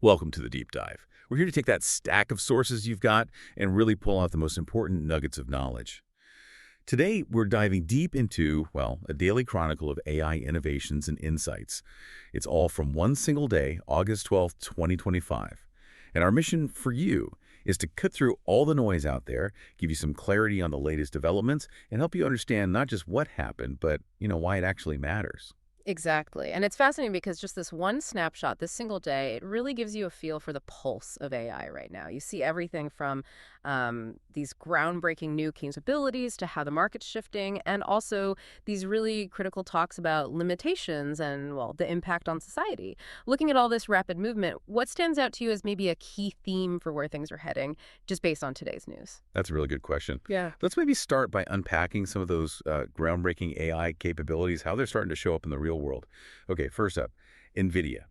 Welcome to the Deep Dive. We're here to take that stack of sources you've got and really pull out the most important nuggets of knowledge. Today, we're diving deep into, well, a daily chronicle of AI innovations and insights. It's all from one single day, August 12th, 2025. And our mission for you is to cut through all the noise out there, give you some clarity on the latest developments, and help you understand not just what happened, but, why it actually matters. Exactly. And it's fascinating because just this one snapshot, this single day, it really gives you a feel for the pulse of AI right now. You see everything from these groundbreaking new capabilities to how the market's shifting, and also these really critical talks about limitations and, well, the impact on society. Looking at all this rapid movement, what stands out to you as maybe a key theme for where things are heading, just based on today's news? That's a really good question. Yeah. Let's maybe start by unpacking some of those groundbreaking AI capabilities, how they're starting to show up in the real world. Okay, first up, Nvidia.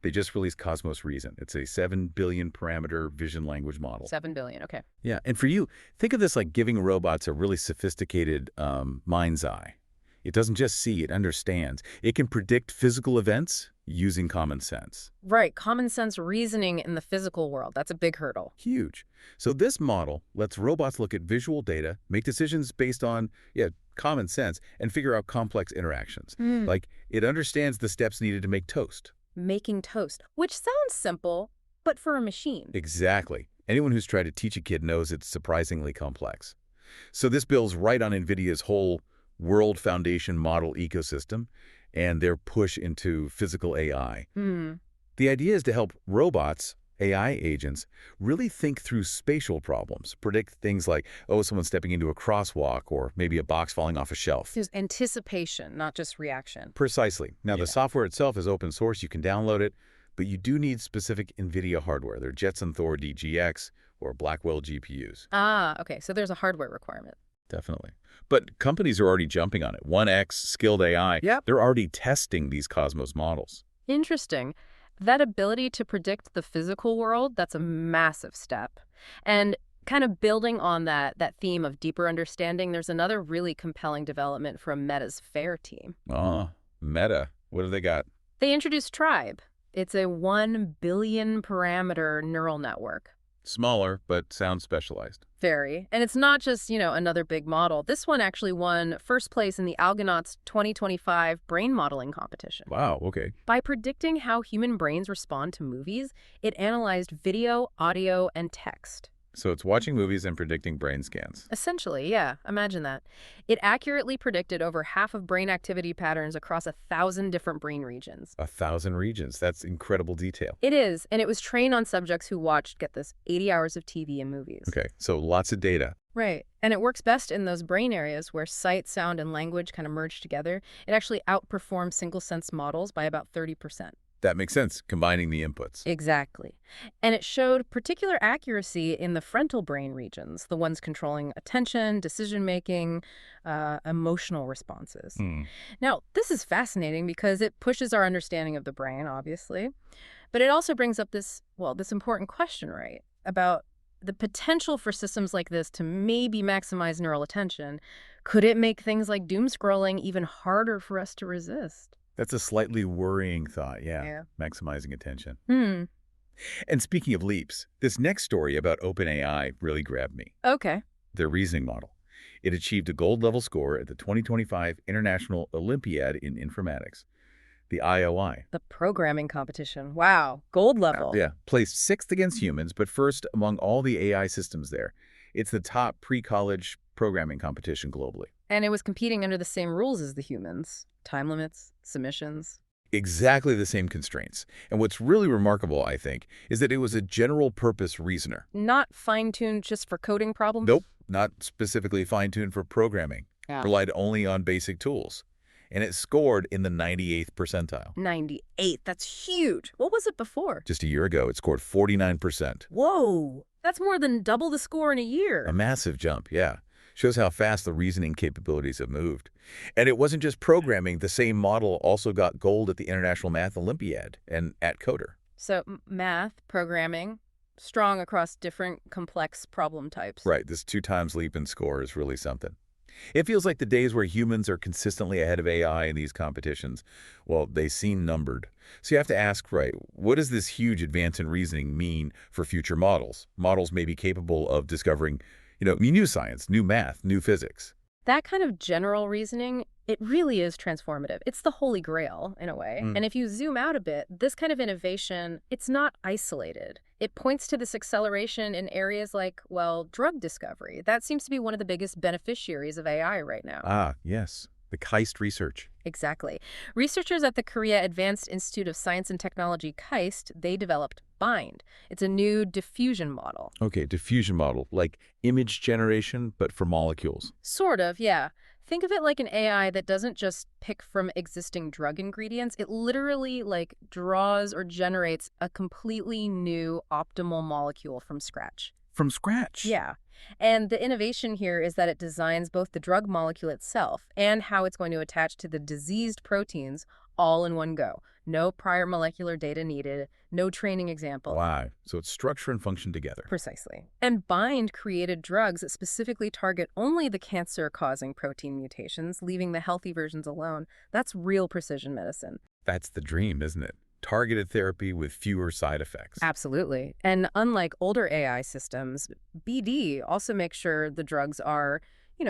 They just released Cosmos Reason. It's a 7 billion parameter vision language model. 7 billion, okay. Yeah, and for you, think of this like giving robots a really sophisticated mind's eye. It doesn't just see, it understands. It can predict physical events using common sense. Right, common sense reasoning in the physical world. That's a big hurdle. Huge. So this model lets robots look at visual data, make decisions based on, common sense, and figure out complex interactions. Like, it understands the steps needed to make toast. Making toast, which sounds simple, but for a machine. Exactly. Anyone who's tried to teach a kid knows it's surprisingly complex. So this builds right on NVIDIA's whole World Foundation model ecosystem and their push into physical AI. The idea is to help robots, AI agents, really think through spatial problems, predict things like, someone stepping into a crosswalk or maybe a box falling off a shelf. There's anticipation, not just reaction. Precisely. Now, the software itself is open source. You can download it, but you do need specific NVIDIA hardware. They're Jetson Thor DGX or Blackwell GPUs. Ah, okay. So there's a hardware requirement. Definitely. But companies are already jumping on it. 1X, Skilled AI, they're already testing these Cosmos models. Interesting. That ability to predict the physical world, that's a massive step. And kind of building on that theme of deeper understanding, there's another really compelling development from Meta's FAIR team. Meta. What have they got? They introduced Tribe. It's a 1 billion parameter neural network. Smaller, but sounds specialized. Very. And it's not just, another big model. This one actually won first place in the Algonauts 2025 brain modeling competition. Wow, okay. By predicting how human brains respond to movies, it analyzed video, audio, and text. So it's watching movies and predicting brain scans. Essentially, yeah. Imagine that. It accurately predicted over half of brain activity patterns across 1,000 different brain regions. 1,000 regions. That's incredible detail. It is, and it was trained on subjects who watched, get this, 80 hours of TV and movies. Okay, so lots of data. Right. And it works best in those brain areas where sight, sound, and language kind of merge together. It actually outperforms single-sense models by about 30%. That makes sense, combining the inputs. Exactly. And it showed particular accuracy in the frontal brain regions, the ones controlling attention, decision-making, emotional responses. Now, this is fascinating because it pushes our understanding of the brain, obviously. But it also brings up this important question, right, about the potential for systems like this to maybe maximize neural attention. Could it make things like doom scrolling even harder for us to resist? That's a slightly worrying thought, maximizing attention. And speaking of leaps, this next story about OpenAI really grabbed me. Okay. Their reasoning model. It achieved a gold-level score at the 2025 International Olympiad in Informatics, the IOI. The programming competition. Wow. Gold level. Placed 6th against humans, but first among all the AI systems there. It's the top pre-college programming competition globally. And it was competing under the same rules as the humans. Time limits, submissions. Exactly the same constraints. And what's really remarkable, I think, is that it was a general-purpose reasoner. Not fine-tuned just for coding problems? Nope, not specifically fine-tuned for programming. Relied only on basic tools. And it scored in the 98th percentile. 98, that's huge. What was it before? Just a year ago, it scored 49%. Whoa, that's more than double the score in a year. A massive jump, yeah. Shows how fast the reasoning capabilities have moved. And it wasn't just programming. The same model also got gold at the International Math Olympiad and at Coder. So math, programming, strong across different complex problem types. Right. This 2 times leap in score is really something. It feels like the days where humans are consistently ahead of AI in these competitions, well, they seem numbered. So you have to ask, right, what does this huge advance in reasoning mean for future models? Models may be capable of discovering, new science, new math, new physics. That kind of general reasoning, it really is transformative. It's the holy grail, in a way. Mm. And if you zoom out a bit, this kind of innovation, it's not isolated. It points to this acceleration in areas like, well, drug discovery. That seems to be one of the biggest beneficiaries of AI right now. Ah, yes, the KAIST research. Exactly. Researchers at the Korea Advanced Institute of Science and Technology, KAIST, they developed BIND. It's a new diffusion model. Okay, diffusion model, like image generation, but for molecules. Sort of, yeah. Think of it like an AI that doesn't just pick from existing drug ingredients. It literally, draws or generates a completely new optimal molecule from scratch. From scratch? Yeah. And the innovation here is that it designs both the drug molecule itself and how it's going to attach to the diseased proteins all in one go. No prior molecular data needed, no training example. Wow. So it's structure and function together. Precisely. And BIND created drugs that specifically target only the cancer-causing protein mutations, leaving the healthy versions alone. That's real precision medicine. That's the dream, isn't it? Targeted therapy with fewer side effects. Absolutely. And unlike older AI systems, BD also makes sure the drugs are,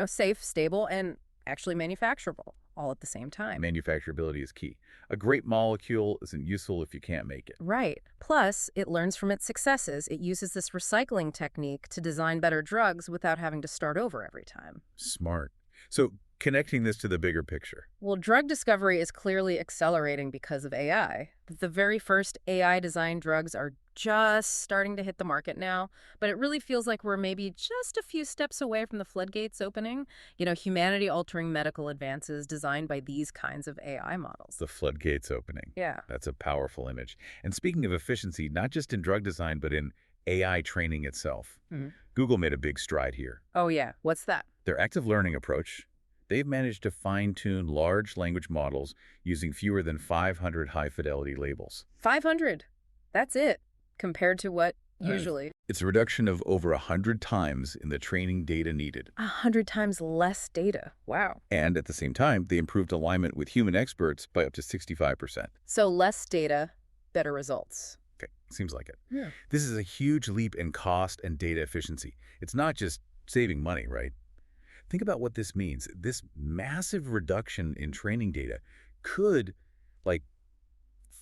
safe, stable, and actually manufacturable all at the same time. Manufacturability is key. A great molecule isn't useful if you can't make it. Right. Plus, it learns from its successes. It uses this recycling technique to design better drugs without having to start over every time. Smart. So connecting this to the bigger picture. Well, drug discovery is clearly accelerating because of AI. The very first AI-designed drugs are just starting to hit the market now, but it really feels like we're maybe just a few steps away from the floodgates opening. Humanity-altering medical advances designed by these kinds of AI models. The floodgates opening. Yeah. That's a powerful image. And speaking of efficiency, not just in drug design, but in AI training itself. Google made a big stride here. Oh, yeah. What's that? Their active learning approach, they've managed to fine-tune large language models using fewer than 500 high-fidelity labels. 500. That's it, compared to what usually? It's a reduction of over 100 times in the training data needed. 100 times less data. Wow. And at the same time, they improved alignment with human experts by up to 65%. So less data, better results. Okay, seems like it. Yeah. This is a huge leap in cost and data efficiency. It's not just saving money, right? Think about what this means. This massive reduction in training data could,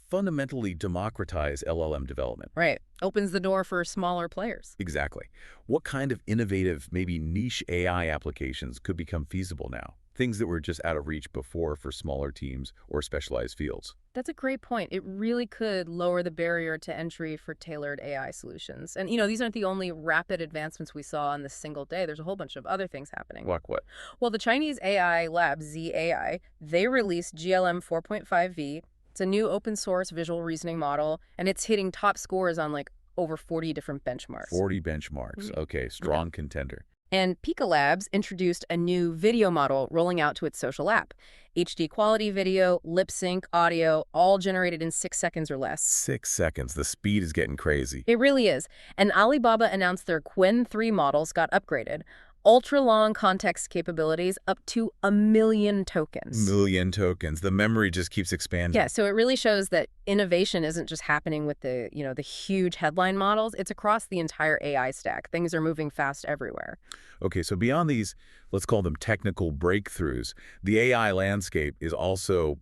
fundamentally democratize LLM development. Right. Opens the door for smaller players. Exactly. What kind of innovative, maybe niche AI applications could become feasible now? Things that were just out of reach before for smaller teams or specialized fields. That's a great point. It really could lower the barrier to entry for tailored AI solutions. And, these aren't the only rapid advancements we saw on this single day. There's a whole bunch of other things happening. Like what? Well, the Chinese AI lab, ZAI, they released GLM 4.5V. It's a new open source visual reasoning model, and it's hitting top scores on over 40 different benchmarks. 40 benchmarks. Okay, strong contender. And Pika Labs introduced a new video model rolling out to its social app. HD quality video, lip sync, audio, all generated in 6 seconds or less. 6 seconds. The speed is getting crazy. It really is. And Alibaba announced their Qwen 3 models got upgraded. Ultra-long context capabilities up to 1 million tokens. Million tokens. The memory just keeps expanding. Yeah, so it really shows that innovation isn't just happening with the huge headline models. It's across the entire AI stack. Things are moving fast everywhere. Okay, so beyond these, let's call them technical breakthroughs, the AI landscape is also,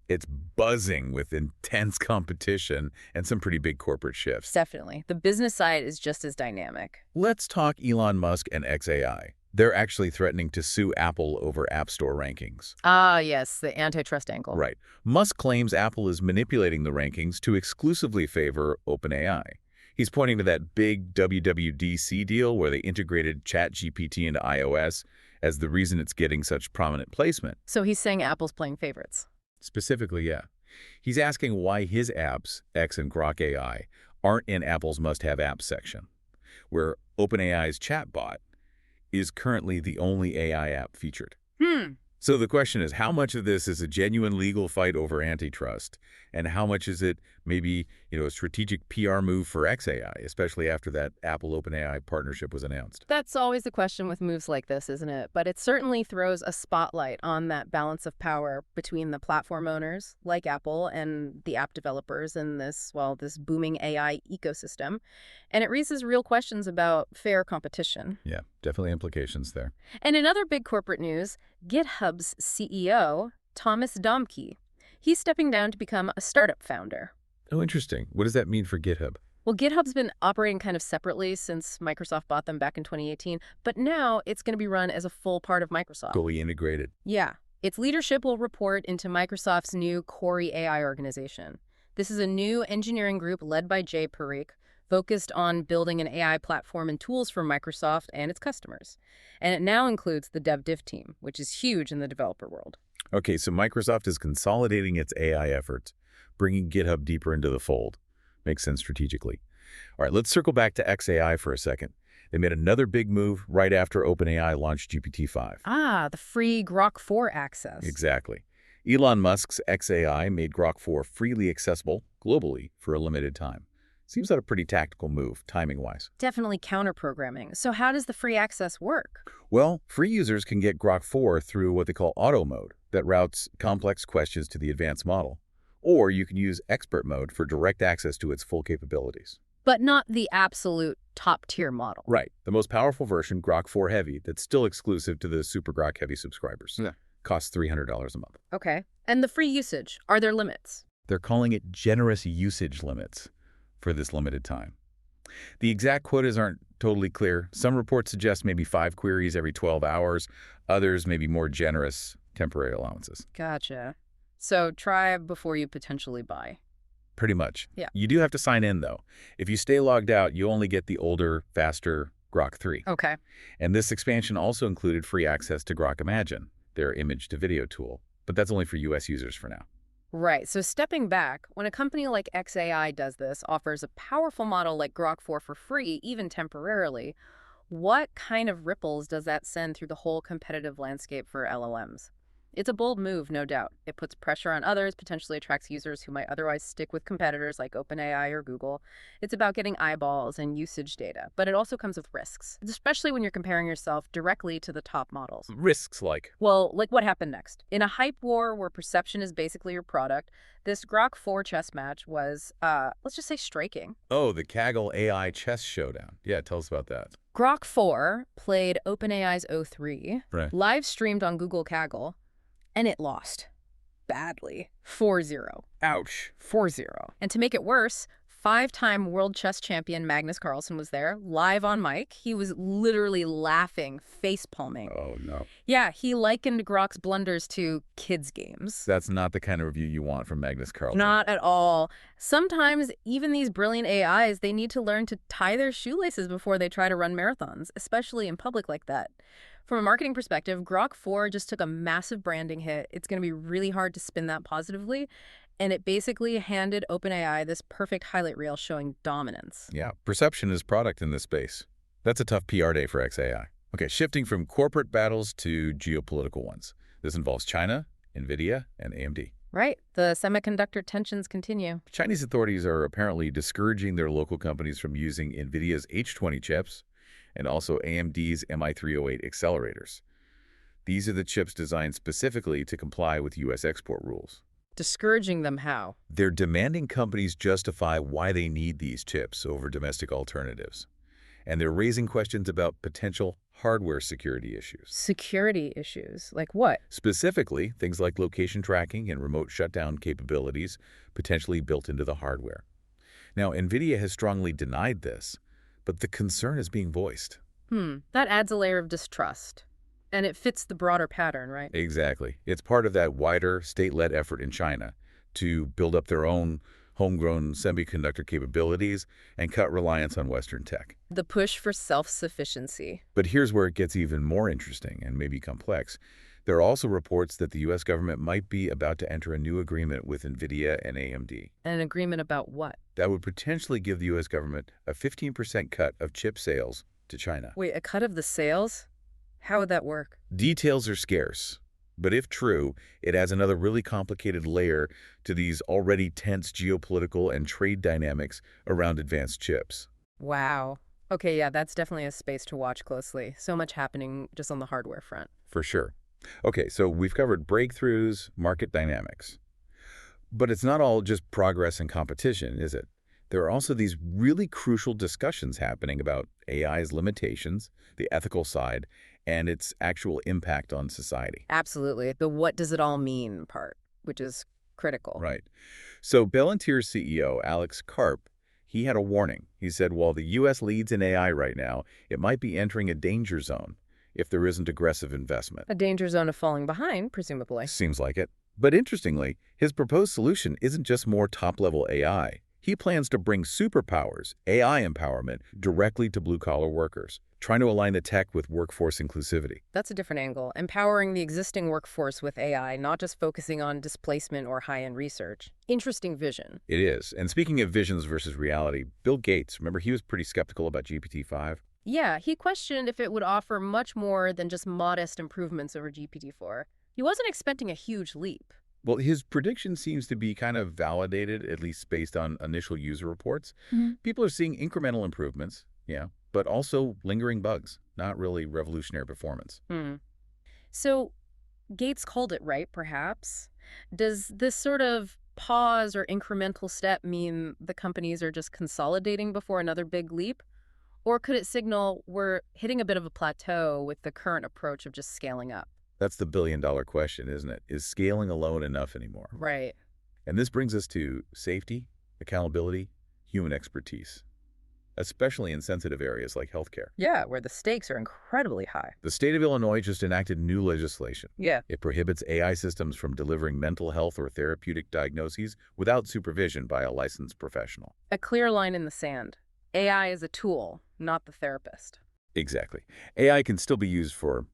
it's buzzing with intense competition and some pretty big corporate shifts. Definitely. The business side is just as dynamic. Let's talk Elon Musk and xAI. They're actually threatening to sue Apple over App Store rankings. Ah, yes, the antitrust angle. Right. Musk claims Apple is manipulating the rankings to exclusively favor OpenAI. He's pointing to that big WWDC deal where they integrated ChatGPT into iOS as the reason it's getting such prominent placement. So he's saying Apple's playing favorites. Specifically, yeah. He's asking why his apps, X and Grok AI, aren't in Apple's must-have apps section, where OpenAI's chatbot is currently the only AI app featured. So the question is, how much of this is a genuine legal fight over antitrust, and how much is it maybe, a strategic PR move for XAI, especially after that Apple-OpenAI partnership was announced. That's always the question with moves like this, isn't it? But it certainly throws a spotlight on that balance of power between the platform owners, like Apple, and the app developers in this booming AI ecosystem. And it raises real questions about fair competition. Yeah, definitely implications there. And in other big corporate news, GitHub's CEO, Thomas Domke, he's stepping down to become a startup founder. Oh, interesting. What does that mean for GitHub? Well, GitHub's been operating kind of separately since Microsoft bought them back in 2018, but now it's going to be run as a full part of Microsoft. Fully integrated. Yeah. Its leadership will report into Microsoft's new Corey AI organization. This is a new engineering group led by Jay Parikh, focused on building an AI platform and tools for Microsoft and its customers. And it now includes the dev-div team, which is huge in the developer world. Okay, so Microsoft is consolidating its AI efforts, bringing GitHub deeper into the fold. Makes sense strategically. All right, let's circle back to XAI for a second. They made another big move right after OpenAI launched GPT-5. Ah, the free Grok 4 access. Exactly. Elon Musk's XAI made Grok 4 freely accessible globally for a limited time. Seems like a pretty tactical move, timing-wise. Definitely counter-programming. So how does the free access work? Well, free users can get Grok 4 through what they call auto mode that routes complex questions to the advanced model. Or you can use expert mode for direct access to its full capabilities. But not the absolute top-tier model. Right. The most powerful version, Grok 4 Heavy, that's still exclusive to the Super Grok Heavy subscribers. Yeah. Costs $300 a month. Okay. And the free usage, are there limits? They're calling it generous usage limits for this limited time. The exact quotas aren't totally clear. Some reports suggest maybe 5 queries every 12 hours. Others may be more generous temporary allowances. Gotcha. So try before you potentially buy. Pretty much. Yeah. You do have to sign in, though. If you stay logged out, you only get the older, faster Grok 3. Okay. And this expansion also included free access to Grok Imagine, their image-to-video tool. But that's only for U.S. users for now. Right. So stepping back, when a company like XAI does this, offers a powerful model like Grok 4 for free, even temporarily, what kind of ripples does that send through the whole competitive landscape for LLMs? It's a bold move, no doubt. It puts pressure on others, potentially attracts users who might otherwise stick with competitors like OpenAI or Google. It's about getting eyeballs and usage data, but it also comes with risks, especially when you're comparing yourself directly to the top models. Risks like? Well, like what happened next? In a hype war where perception is basically your product, this Grok 4 chess match was, let's just say, striking. Oh, the Kaggle AI chess showdown. Yeah, tell us about that. Grok 4 played OpenAI's O3, Right. live streamed on Google Kaggle, and it lost. Badly. 4-0. Ouch. 4-0. And to make it worse, 5-time world chess champion Magnus Carlsen was there, live on mic. He was literally laughing, face-palming. Oh, no. Yeah, he likened Grok's blunders to kids' games. That's not the kind of review you want from Magnus Carlsen. Not at all. Sometimes, even these brilliant AIs, they need to learn to tie their shoelaces before they try to run marathons, especially in public like that. From a marketing perspective, Grok 4 just took a massive branding hit. It's going to be really hard to spin that positively. And it basically handed OpenAI this perfect highlight reel showing dominance. Yeah, perception is product in this space. That's a tough PR day for XAI. Okay, shifting from corporate battles to geopolitical ones. This involves China, Nvidia, and AMD. Right. The semiconductor tensions continue. Chinese authorities are apparently discouraging their local companies from using Nvidia's H20 chips and also AMD's MI308 accelerators. These are the chips designed specifically to comply with U.S. export rules. Discouraging them how? They're demanding companies justify why they need these chips over domestic alternatives. And they're raising questions about potential hardware security issues. Security issues? Like what? Specifically, things like location tracking and remote shutdown capabilities potentially built into the hardware. Now, Nvidia has strongly denied this, but the concern is being voiced. That adds a layer of distrust. And it fits the broader pattern, right? Exactly. It's part of that wider state-led effort in China to build up their own homegrown semiconductor capabilities and cut reliance on Western tech. The push for self-sufficiency. But here's where it gets even more interesting and maybe complex. There are also reports that the U.S. government might be about to enter a new agreement with Nvidia and AMD. An agreement about what? That would potentially give the U.S. government a 15% cut of chip sales to China. Wait, a cut of the sales? How would that work? Details are scarce, But if true, it adds another really complicated layer to these already tense geopolitical and trade dynamics around advanced chips. Wow. Okay, yeah, that's definitely a space to watch closely. So much happening just on the hardware front. For sure. Okay, so we've covered breakthroughs, market dynamics. But it's not all just progress and competition, is it? There are also these really crucial discussions happening about AI's limitations, the ethical side, and its actual impact on society. Absolutely. The what does it all mean part, which is critical. Right. So Palantir's CEO, Alex Karp, he had a warning. He said, while the U.S. leads in AI right now, it might be entering a danger zone if there isn't aggressive investment. A danger zone of falling behind, presumably. Seems like it. But interestingly, his proposed solution isn't just more top-level AI. He plans to bring superpowers, AI empowerment, directly to blue-collar workers, trying to align the tech with workforce inclusivity. That's a different angle. Empowering the existing workforce with AI, not just focusing on displacement or high-end research. Interesting vision. It is. And speaking of visions versus reality, Bill Gates, remember he was pretty skeptical about GPT-5? Yeah, he questioned if it would offer much more than just modest improvements over GPT-4. He wasn't expecting a huge leap. Well, his prediction seems to be kind of validated, at least based on initial user reports. People are seeing incremental improvements, yeah, but also lingering bugs, not really revolutionary performance. So Gates called it right, perhaps. Does this sort of pause or incremental step mean the companies are just consolidating before another big leap? Or could it signal we're hitting a bit of a plateau with the current approach of just scaling up? That's the billion-dollar question, isn't it? Is scaling alone enough anymore? Right. And this brings us to safety, accountability, human expertise, especially in sensitive areas like healthcare. Yeah, where the stakes are incredibly high. The state of Illinois just enacted new legislation. Yeah. It prohibits AI systems from delivering mental health or therapeutic diagnoses without supervision by a licensed professional. A clear line in the sand. AI is a tool, not the therapist. Exactly. AI can still be used for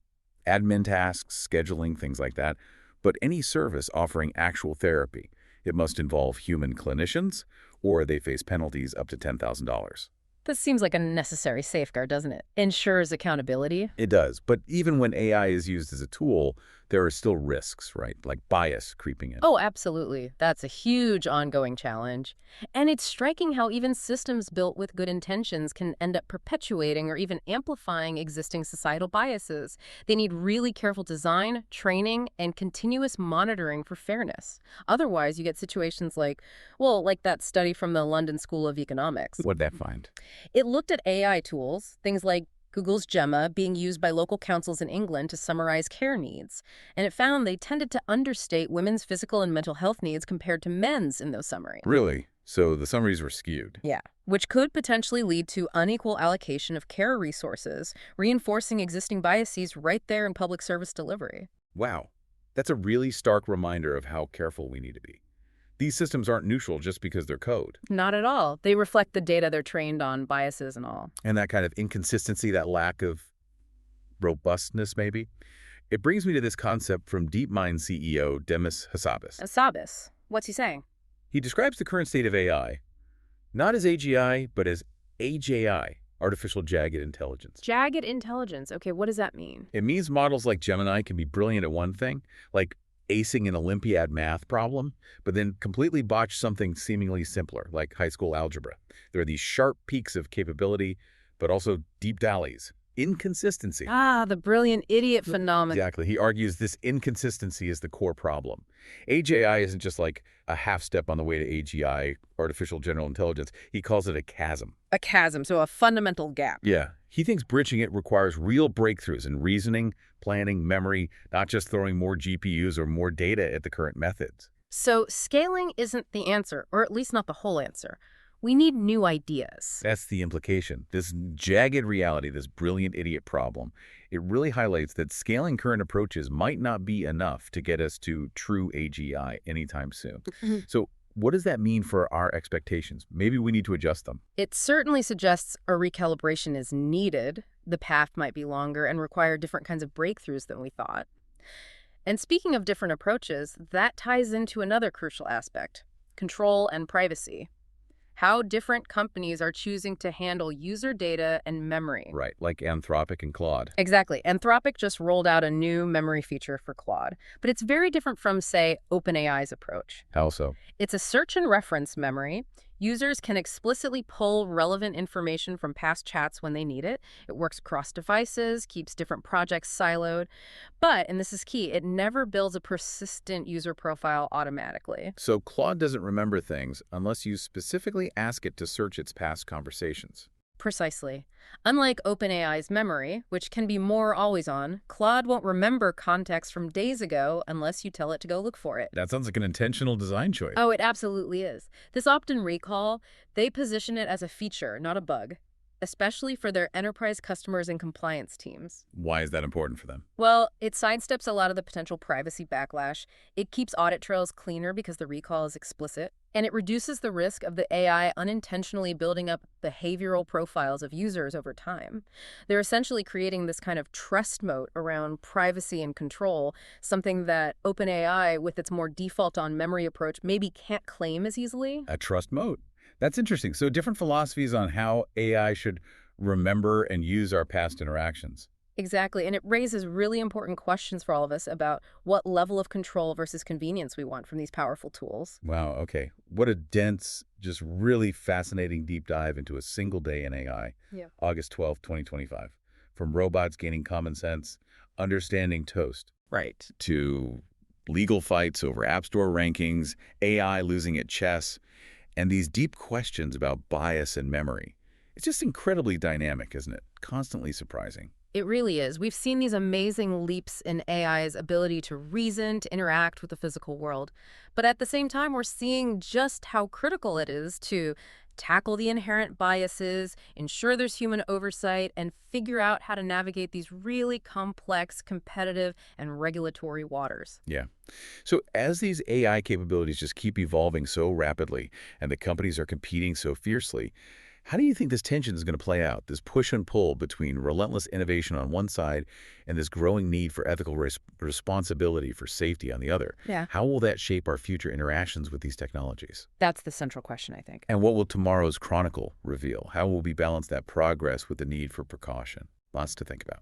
admin tasks, scheduling, things like that, but any service offering actual therapy, it must involve human clinicians, or they face penalties up to $10,000. This seems like a necessary safeguard, doesn't it? Ensures accountability. It does, but even when AI is used as a tool, there are still risks, right? Like bias creeping in. Oh, absolutely. That's a huge ongoing challenge. And it's striking how even systems built with good intentions can end up perpetuating or even amplifying existing societal biases. They need really careful design, training, and continuous monitoring for fairness. Otherwise, you get situations like, well, like that study from the London School of Economics. What'd that find? It looked at AI tools, things like Google's Gemma, being used by local councils in England to summarize care needs. And it found they tended to understate women's physical and mental health needs compared to men's in those summaries. Really? So the summaries were skewed? Yeah, which could potentially lead to unequal allocation of care resources, reinforcing existing biases right there in public service delivery. Wow. That's a really stark reminder of how careful we need to be. These systems aren't neutral just because they're code. Not at all. They reflect the data they're trained on, biases and all. And that kind of inconsistency, that lack of robustness, maybe. It brings me to this concept from DeepMind CEO Demis Hassabis. Hassabis. What's he saying? He describes the current state of AI not as AGI, but as AJI, artificial jagged intelligence. Jagged intelligence. Okay, what does that mean? It means models like Gemini can be brilliant at one thing, like acing an olympiad math problem, but then completely botch something seemingly simpler, like high school algebra. There are these sharp peaks of capability, but also deep valleys. Inconsistency. Ah, the brilliant idiot phenomenon. Exactly. He argues this inconsistency is the core problem. AGI isn't just like a half step on the way to AGI, artificial general intelligence. He calls it a chasm. A chasm, so a fundamental gap. Yeah. He thinks bridging it requires real breakthroughs in reasoning, planning, memory, not just throwing more GPUs or more data at the current methods. So scaling isn't the answer, or at least not the whole answer. We need new ideas. That's the implication. This jagged reality, this brilliant idiot problem, it really highlights that scaling current approaches might not be enough to get us to true AGI anytime soon. So what does that mean for our expectations? Maybe we need to adjust them. It certainly suggests a recalibration is needed. The path might be longer and require different kinds of breakthroughs than we thought. And speaking of different approaches, that ties into another crucial aspect, control and privacy. how different companies are choosing to handle user data and memory. Right, like Anthropic and Claude. Exactly. Anthropic just rolled out a new memory feature for Claude, but it's very different from, say, OpenAI's approach. How so? It's a search and reference memory. Users can explicitly pull relevant information from past chats when they need it. It works across devices, keeps different projects siloed. But, and this is key, it never builds a persistent user profile automatically. So Claude doesn't remember things unless you specifically ask it to search its past conversations. Precisely. Unlike OpenAI's memory, which can be more always on, Claude won't remember context from days ago unless you tell it to go look for it. That sounds like an intentional design choice. Oh, it absolutely is. This opt-in recall, they position it as a feature, not a bug, especially for their enterprise customers and compliance teams. Why is that important for them? Well, it sidesteps a lot of the potential privacy backlash. It keeps audit trails cleaner because the recall is explicit. And it reduces the risk of the AI unintentionally building up behavioral profiles of users over time. They're essentially creating this kind of trust moat around privacy and control, something that OpenAI, with its more default-on-memory approach, maybe can't claim as easily. A trust moat. That's interesting. So different philosophies on how AI should remember and use our past interactions. Exactly, and it raises really important questions for all of us about what level of control versus convenience we want from these powerful tools. Wow, okay. What a dense, just really fascinating deep dive into a single day in AI. Yeah. August 12th, 2025. From robots gaining common sense, understanding toast, Right. to legal fights over App Store rankings, AI losing at chess, and these deep questions about bias and memory. It's just incredibly dynamic, isn't it? Constantly surprising. It really is. We've seen these amazing leaps in AI's ability to reason, to interact with the physical world. But at the same time, we're seeing just how critical it is to tackle the inherent biases, ensure there's human oversight, and figure out how to navigate these really complex, competitive, and regulatory waters. Yeah. So as these AI capabilities just keep evolving so rapidly and the companies are competing so fiercely, how do you think this tension is going to play out, this push and pull between relentless innovation on one side and this growing need for ethical responsibility for safety on the other? Yeah. How will that shape our future interactions with these technologies? That's the central question, I think. And what will tomorrow's Chronicle reveal? How will we balance that progress with the need for precaution? Lots to think about.